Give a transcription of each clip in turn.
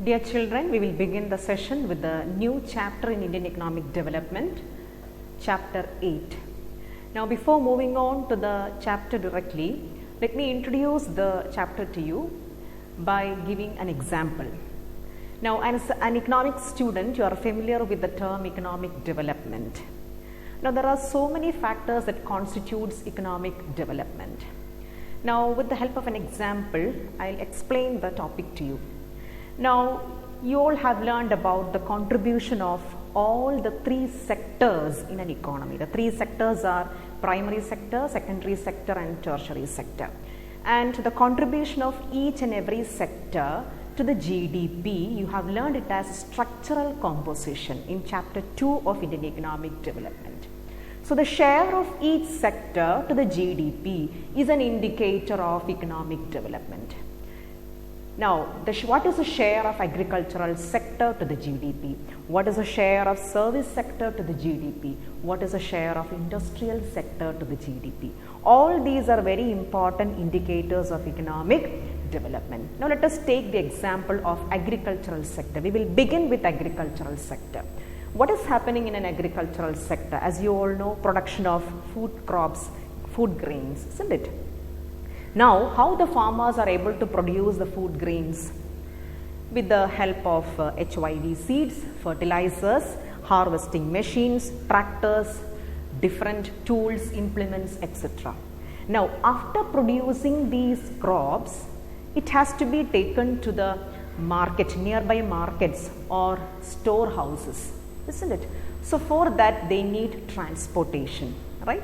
Dear children, we will begin the session with the new chapter in Indian economic development, chapter 8. Now, before moving on to the chapter directly, let me introduce the chapter to you by giving an example. Now, as an economics student, you are familiar with the term economic development. Now, there are so many factors that constitutes economic development. Now, with the help of an example, I'll explain the topic to you. Now, you all have learned about the contribution of all the three sectors in an economy. The three sectors are primary sector, secondary sector and tertiary sector. And the contribution of each and every sector to the GDP, you have learned it as structural composition in chapter 2 of Indian economic development. So, the share of each sector to the GDP is an indicator of economic development. Now, what is the share of agricultural sector to the GDP? What is the share of service sector to the GDP? What is the share of industrial sector to the GDP? All these are very important indicators of economic development. Now, let us take the example of agricultural sector. We will begin with agricultural sector. What is happening in an agricultural sector? As you all know, production of food crops, food grains, isn't it? Now, how the farmers are able to produce the food grains? With the help of HIV seeds, fertilizers, harvesting machines, tractors, different tools, implements, etc. Now, after producing these crops, it has to be taken to the market, nearby markets or storehouses, isn't it? So, for that they need transportation, right?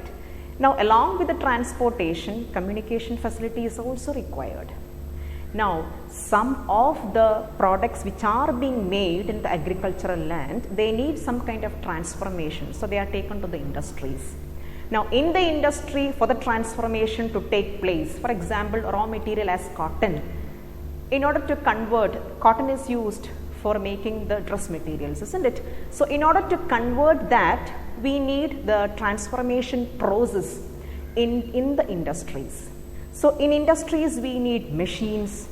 Now, along with the transportation, communication facility is also required. Now, some of the products which are being made in the agricultural land, they need some kind of transformation. So, they are taken to the industries. Now, in the industry, for the transformation to take place, for example, raw material as cotton, in order to convert, cotton is used for making the dress materials, isn't it? So, in order to convert that, we need the transformation process in the industries. So, in industries we need machines,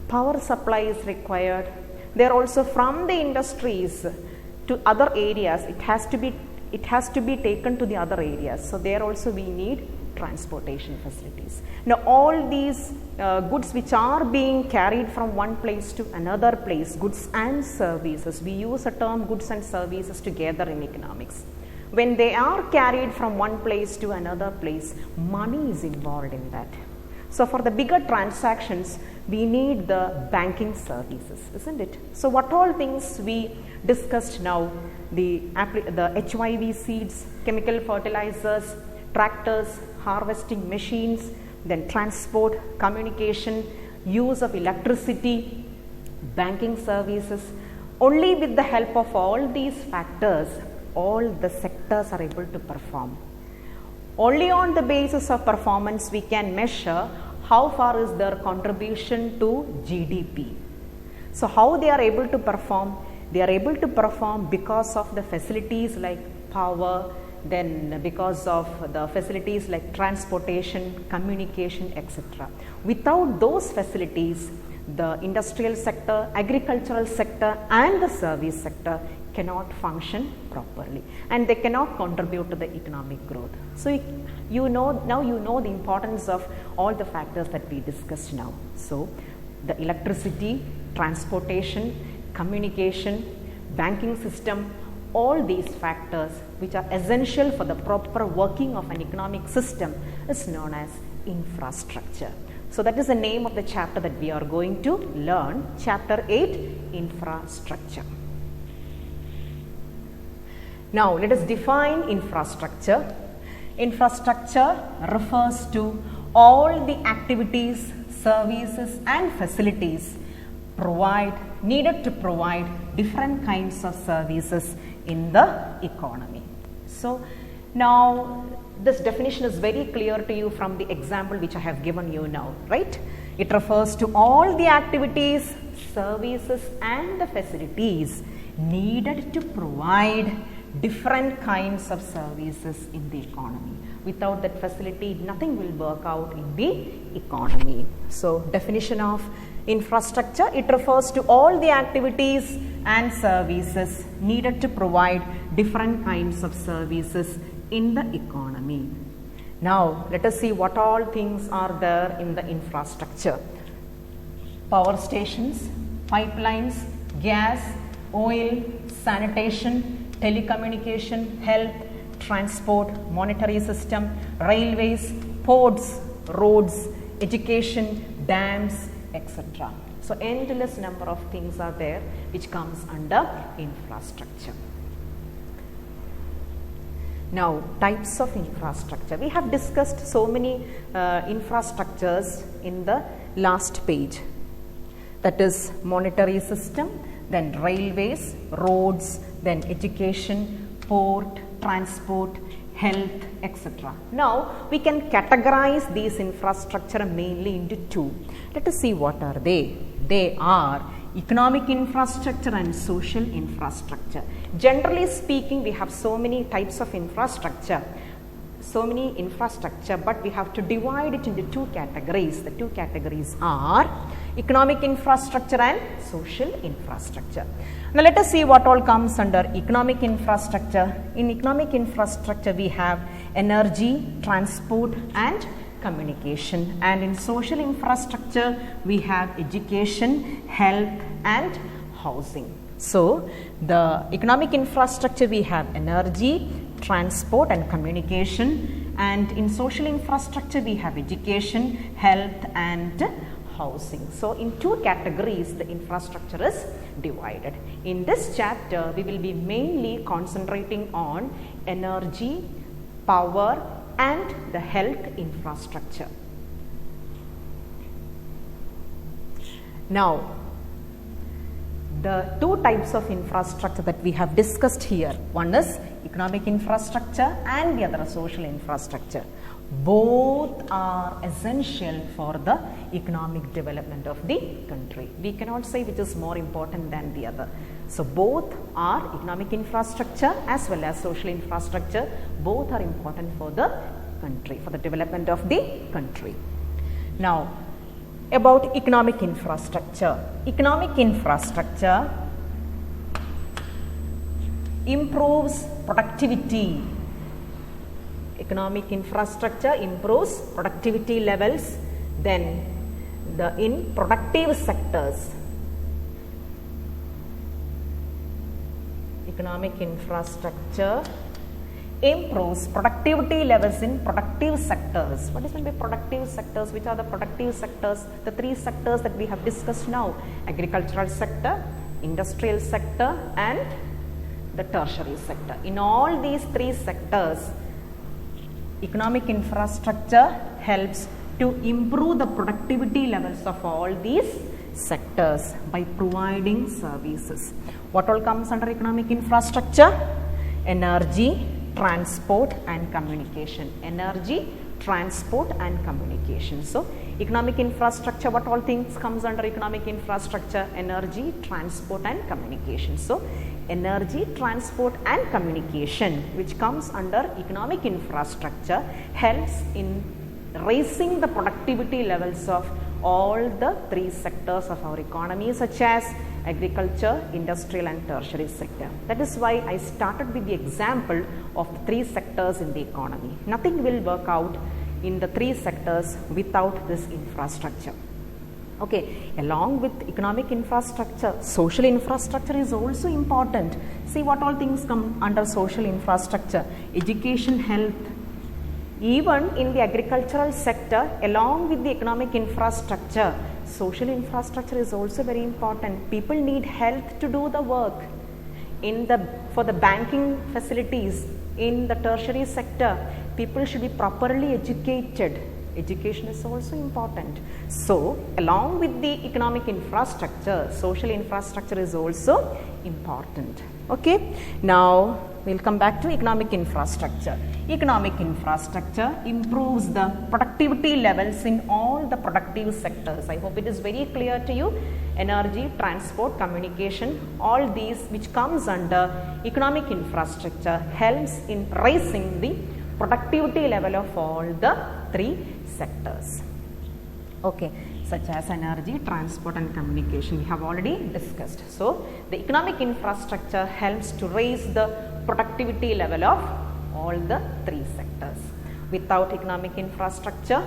power supply is required. They are also from the industries to other areas, it has to be taken to the other areas. So, there also we need transportation facilities. Now, all these goods which are being carried from one place to another place, goods and services, we use the term goods and services together in economics. When they are carried from one place to another place, money is involved in that. So, for the bigger transactions, we need the banking services, isn't it? So, what all things we discussed now, the HIV seeds, chemical fertilizers, tractors, harvesting machines, then transport, communication, use of electricity, banking services. Only with the help of all these factors, all the sectors are able to perform. Only on the basis of performance we can measure how far is their contribution to GDP. So, how they are able to perform? They are able to perform because of the facilities like power, then because of the facilities like transportation, communication, etc. Without those facilities, the industrial sector, agricultural sector and the service sector cannot function properly and they cannot contribute to the economic growth. So, now you know the importance of all the factors that we discussed now. So, the electricity, transportation, communication, banking system, all these factors which are essential for the proper working of an economic system is known as infrastructure. So, that is the name of the chapter that we are going to learn, chapter 8, infrastructure. Now, let us define infrastructure. Infrastructure refers to all the activities, services and facilities needed to provide different kinds of services in the economy. So, now this definition is very clear to you from the example which I have given you now, right? It refers to all the activities, services and the facilities needed to provide different kinds of services in the economy. Without that facility, nothing will work out in the economy. So, definition of Infrastructure, it refers to all the activities and services needed to provide different kinds of services in the economy. Now, let us see what all things are there in the infrastructure. Power stations, pipelines, gas, oil, sanitation, telecommunication, health, transport, monetary system, railways, ports, roads, education, dams, etc. So, endless number of things are there which comes under infrastructure. Now, types of infrastructure. We have discussed so many infrastructures in the last page. That is monetary system, then railways, roads, then education, port, transport, health, etc. Now, we can categorize these infrastructure mainly into two. Let us see what are they. They are economic infrastructure and social infrastructure. Generally speaking, we have so many types of infrastructure, but we have to divide it into two categories. The two categories are economic infrastructure and social infrastructure. Now, let us see what all comes under economic infrastructure. In economic infrastructure, we have energy, transport and communication, and in social infrastructure, we have education, health and housing. So, the economic infrastructure, we have energy, transport and communication, and in social infrastructure, we have education, health and housing. So, in two categories, the infrastructure is divided. In this chapter, we will be mainly concentrating on energy, power and the health infrastructure. Now, the two types of infrastructure that we have discussed here, one is economic infrastructure and the other is social infrastructure. Both are essential for the economic development of the country. We cannot say which is more important than the other. So, both are economic infrastructure as well as social infrastructure. Both are important for the country, for the development of the country. Now, about economic infrastructure. Economic infrastructure improves productivity. Economic infrastructure improves productivity levels. Then in productive sectors, economic infrastructure improves productivity levels in productive sectors. What is meant by productive sectors? Which are the productive sectors? The three sectors that we have discussed now: agricultural sector, industrial sector and the tertiary sector. In all these three sectors, economic infrastructure helps to improve the productivity levels of all these sectors by providing services. What all comes under economic infrastructure? Energy, transport and communication. Energy, transport and communication. So, economic infrastructure, what all things comes under economic infrastructure? Energy, transport and communication. So, energy, transport and communication, which comes under economic infrastructure, helps in raising the productivity levels of all the three sectors of our economy, such as agriculture, industrial and tertiary sector. That is why I started with the example of the three sectors in the economy. Nothing will work out in the three sectors without this infrastructure. Okay, along with economic infrastructure, social infrastructure is also important. See what all things come under social infrastructure: education, health. Even in the agricultural sector, along with the economic infrastructure, social infrastructure is also very important. People need health to do the work. For the banking facilities in the tertiary sector, people should be properly educated. Education is also important. So, along with the economic infrastructure, social infrastructure is also important. Okay. Now, we will come back to economic infrastructure. Economic infrastructure improves the productivity levels in all the productive sectors. I hope it is very clear to you. Energy, transport, communication, all these which comes under economic infrastructure helps in raising the productivity level of all the three sectors. Okay. such as energy, transport and communication. We have already discussed. So, the economic infrastructure helps to raise the productivity level of all the three sectors. Without economic infrastructure,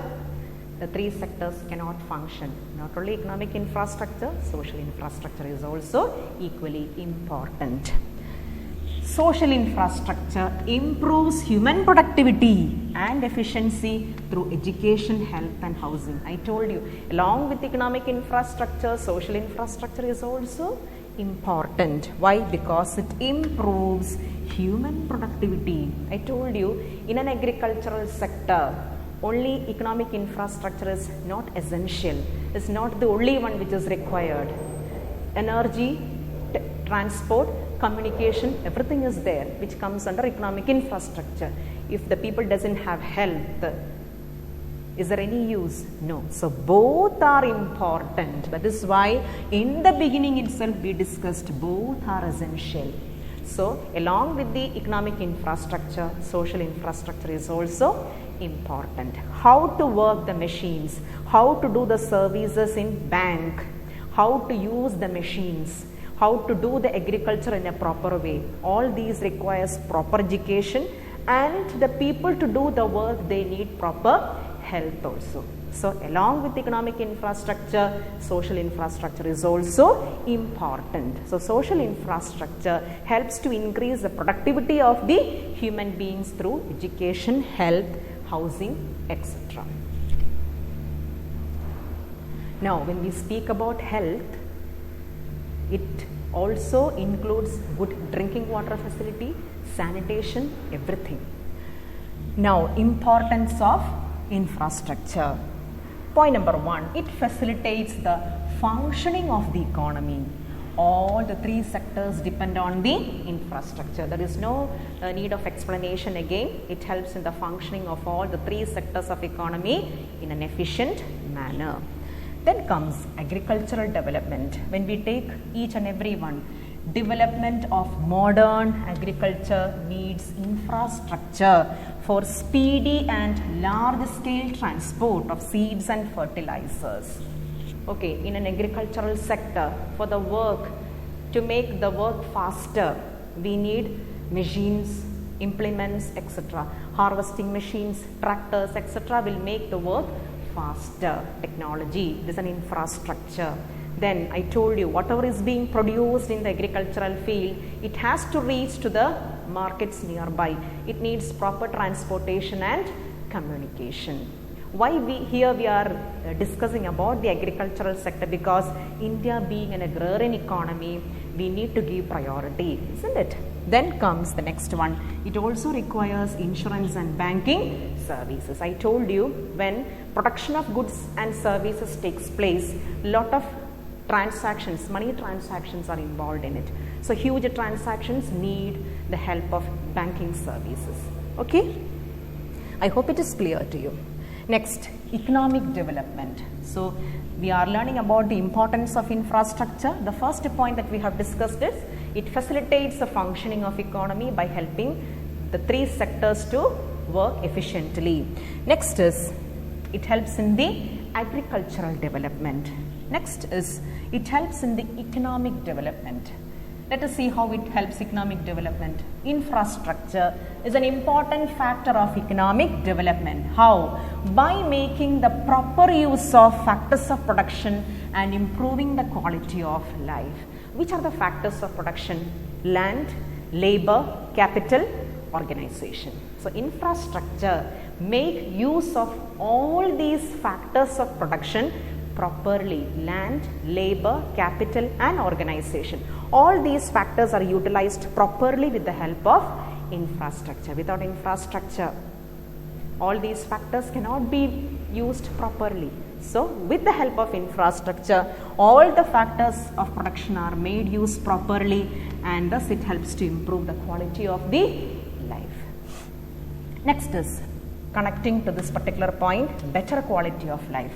the three sectors cannot function. Not only economic infrastructure, social infrastructure is also equally important. Social infrastructure improves human productivity and efficiency through education, health and housing. I told you, along with economic infrastructure, social infrastructure is also important. Why? Because it improves human productivity. I told you, in an agricultural sector, only economic infrastructure is not essential. It's not the only one which is required. Energy, transport, communication, everything is there which comes under economic infrastructure. If the people doesn't have health, is there any use? No. So both are important. That is why in the beginning itself we discussed both are essential. So along with the economic infrastructure, social infrastructure is also important. How to work the machines, how to do the services in bank, how to use the machines, how to do the agriculture in a proper way. All these requires proper education, and the people to do the work, they need proper health also. So along with economic infrastructure, social infrastructure is also important. So social infrastructure helps to increase the productivity of the human beings through education, health, housing, etc. Now when we speak about health, it also includes good drinking water facility, sanitation, everything. Now, importance of infrastructure. Point number one, it facilitates the functioning of the economy. All the three sectors depend on the infrastructure. There is no need of explanation again. It helps in the functioning of all the three sectors of economy in an efficient manner. Then comes agricultural development. When we take each and every one, development of modern agriculture needs infrastructure for speedy and large scale transport of seeds and fertilizers. Okay, in an agricultural sector, for the work, to make the work faster, we need machines, implements, etc. Harvesting machines, tractors, etc. will make the work faster. Technology is an infrastructure. Then I told you, whatever is being produced in the agricultural field, it has to reach to the markets nearby. It needs proper transportation and communication. Why we are discussing about the agricultural sector? Because India being an agrarian economy, we need to give priority, isn't it? Then comes the next one. It also requires insurance and banking services. I told you, when production of goods and services takes place, lot of transactions, money transactions are involved in it. So huge transactions need the help of banking services. Okay? I hope it is clear to you. Next, economic development. So we are learning about the importance of infrastructure. The first point that we have discussed is it facilitates the functioning of economy by helping the three sectors to work efficiently. Next is it helps in the agricultural development. Next is it helps in the economic development. Let us see how it helps economic development. Infrastructure is an important factor of economic development. How? By making the proper use of factors of production and improving the quality of life. Which are the factors of production? Land, labor, capital, organization. So infrastructure make use of all these factors of production properly: land, labor, capital and organization. All these factors are utilized properly with the help of infrastructure. Without infrastructure, all these factors cannot be used properly. So with the help of infrastructure, all the factors of production are made use properly, and thus it helps to improve the quality of the life. Next is connecting to this particular point, better quality of life.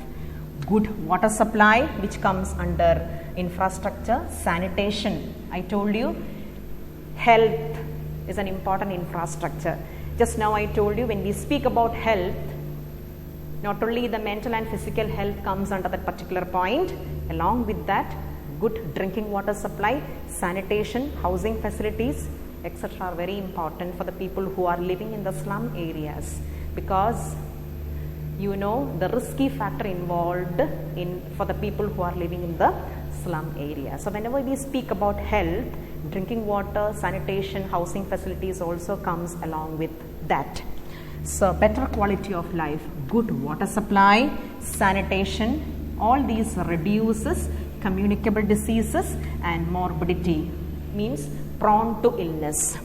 Good water supply, which comes under infrastructure. Sanitation, I told you, health is an important infrastructure. Just now I told you, when we speak about health, Not only the mental and physical health comes under that particular point, along with that, good drinking water supply, sanitation, housing facilities, etc. are very important for the people who are living in the slum areas, because you know the risky factor involved in for the people who are living in the slum area. So whenever we speak about health, drinking water, sanitation, housing facilities also comes along with that. So better quality of life, good water supply, sanitation, all these reduces communicable diseases and morbidity, means prone to illness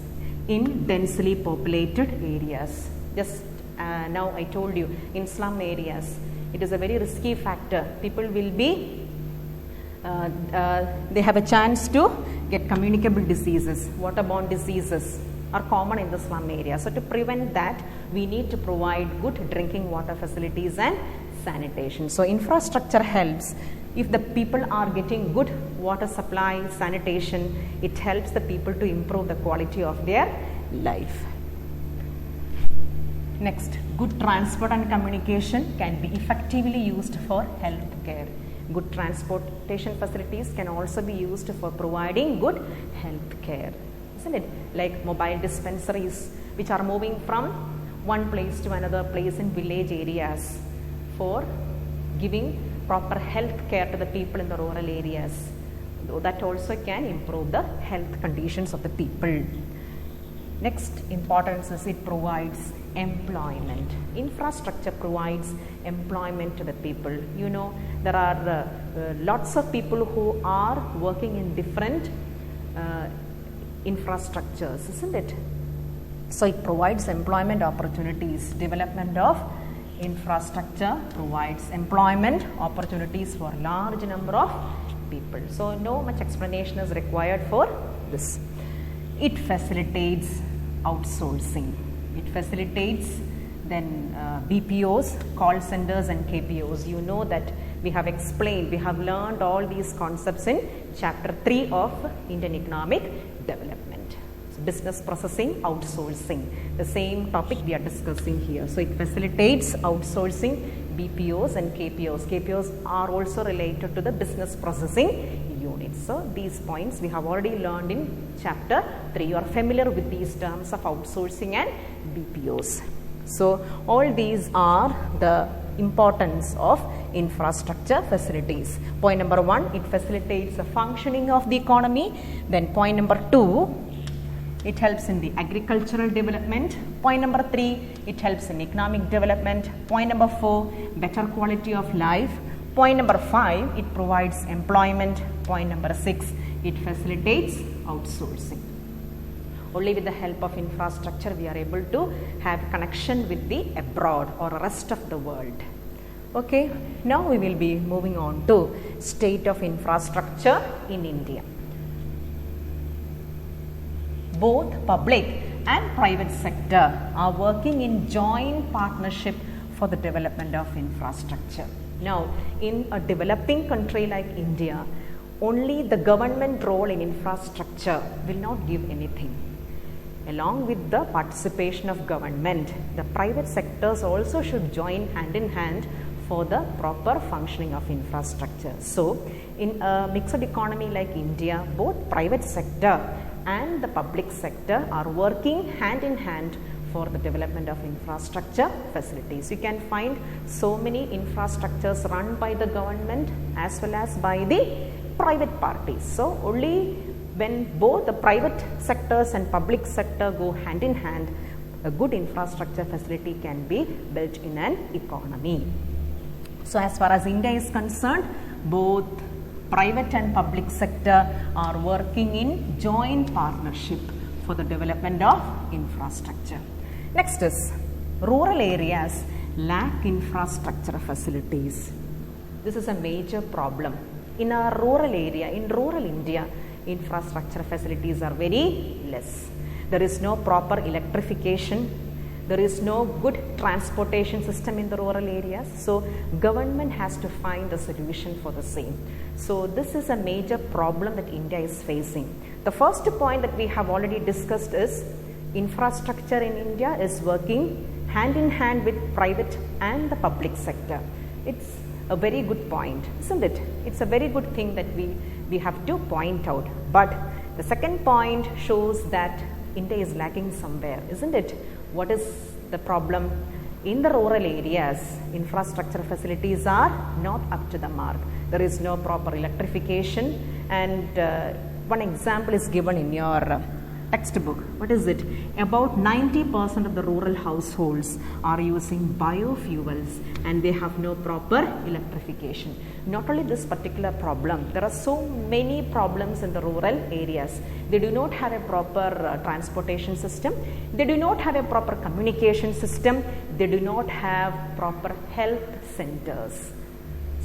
in densely populated areas. Just now I told you, in slum areas it is a very risky factor. People will be they have a chance to get communicable diseases, waterborne diseases are common in the slum area. So to prevent that, we need to provide good drinking water facilities and sanitation. So infrastructure helps. If the people are getting good water supply, sanitation, it helps the people to improve the quality of their life. Next, good transport and communication can be effectively used for health care. Good transportation facilities can also be used for providing good health care, isn't it? Like mobile dispensaries which are moving from one place to another place in village areas for giving proper health care to the people in the rural areas. That also can improve the health conditions of the people. Next importance is it provides employment. Infrastructure provides employment to the people. You know, there are lots of people who are working in different infrastructures, isn't it? So it provides employment opportunities. Development of infrastructure provides employment opportunities for a large number of people. So no much explanation is required for this. It facilitates outsourcing. It facilitates then BPOs, call centers and KPOs. You know that we have explained, we have learned all these concepts in chapter 3 of Indian Economic Development. So business processing, outsourcing, the same topic we are discussing here. So it facilitates outsourcing, BPOs and KPOs. KPOs are also related to the business processing units. So these points we have already learned in chapter 3. You are familiar with these terms of outsourcing and BPOs. So all these are the importance of infrastructure facilities. Point number 1, it facilitates the functioning of the economy. Then point number 2, it helps in the agricultural development. Point number 3, it helps in economic development. Point number 4, better quality of life. Point number 5, it provides employment. Point number 6, it facilitates outsourcing. Only with the help of infrastructure we are able to have connection with the abroad or rest of the world. Okay, now we will be moving on to state of infrastructure in India. Both public and private sector are working in joint partnership for the development of infrastructure. Now, in a developing country like India, only the government role in infrastructure will not give anything. Along with the participation of government, the private sectors also should join hand in hand for the proper functioning of infrastructure. So, in a mixed economy like India, both private sector and the public sector are working hand in hand for the development of infrastructure facilities. You can find so many infrastructures run by the government as well as by the private parties. So, only when both the private sectors and public sector go hand in hand, a good infrastructure facility can be built in an economy. So, as far as India is concerned, both private and public sector are working in joint partnership for the development of infrastructure. Next is rural areas lack infrastructure facilities. This is a major problem. In our rural area, in rural India, infrastructure facilities are very less. There is no proper electrification. There is no good transportation system in the rural areas. So, government has to find a solution for the same. So, this is a major problem that India is facing. The first point that we have already discussed is infrastructure in India is working hand in hand with private and the public sector. It's a very good point, isn't it? It's a very good thing that we have to point out. But the second point shows that India is lacking somewhere, isn't it? What is the problem? In the rural areas, infrastructure facilities are not up to the mark. There is no proper electrification, and one example is given in your textbook. What is it? About 90% of the rural households are using biofuels and they have no proper electrification. Not only this particular problem, there are so many problems in the rural areas. They do not have a proper transportation system. They do not have a proper communication system. They do not have proper health centers.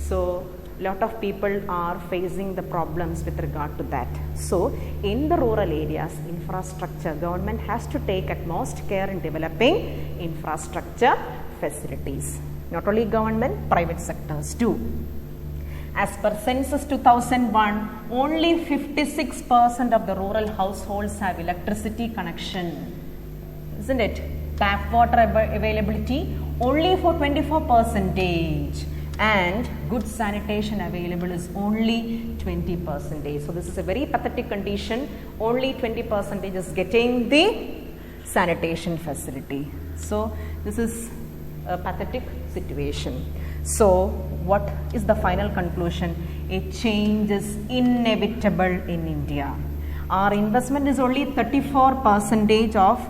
So lot of people are facing the problems with regard to that. So in the rural areas, infrastructure, government has to take utmost care in developing infrastructure facilities. Not only government, private sectors too. As per census 2001, only 56% of the rural households have electricity connection. Isn't it? Tap water availability only for 24%. And good sanitation available is only 20%. So this is a very pathetic condition. Only 20% is getting the sanitation facility. So this is a pathetic situation. So what is the final conclusion? A change is inevitable in India. Our investment is only 34% of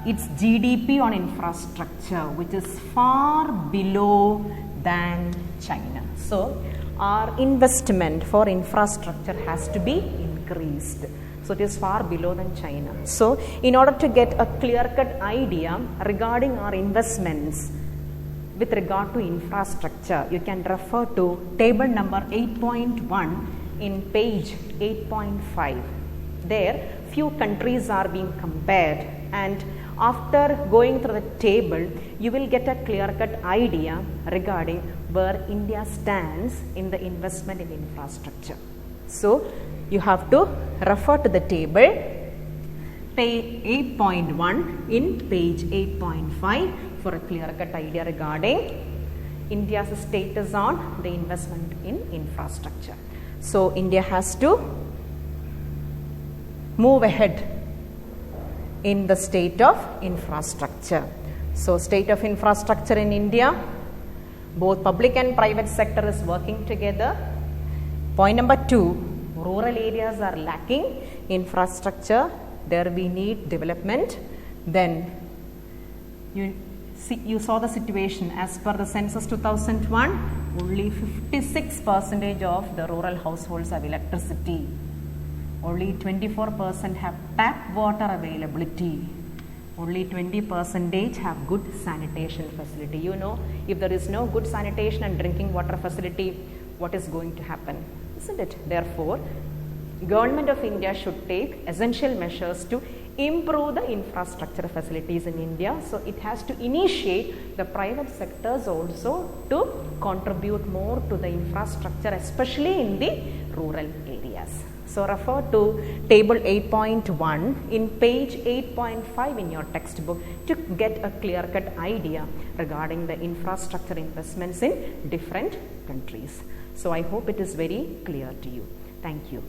its GDP on infrastructure, which is far below than China. So our investment for infrastructure has to be increased. So it is far below than China. So in order to get a clear-cut idea regarding our investments with regard to infrastructure, you can refer to table number 8.1 in page 8.5. There few countries are being compared, and after going through the table, you will get a clear-cut idea regarding where India stands in the investment in infrastructure. So you have to refer to the table, page 8.1 in page 8.5 for a clear-cut idea regarding India's status on the investment in infrastructure. So India has to move ahead in the state of infrastructure. So state of infrastructure in India, both public and private sector is working together. Point number 2, rural areas are lacking infrastructure. There we need development. Then you saw the situation as per the census 2001, only 56% of the rural households have electricity. Only 24% have tap water availability. Only 20% have good sanitation facility. You know, if there is no good sanitation and drinking water facility, what is going to happen? Isn't it? Therefore, Government of India should take essential measures to improve the infrastructure facilities in India. So it has to initiate the private sectors also to contribute more to the infrastructure, especially in the rural areas. So refer to table 8.1 in page 8.5 in your textbook to get a clear-cut idea regarding the infrastructure investments in different countries. So I hope it is very clear to you. Thank you.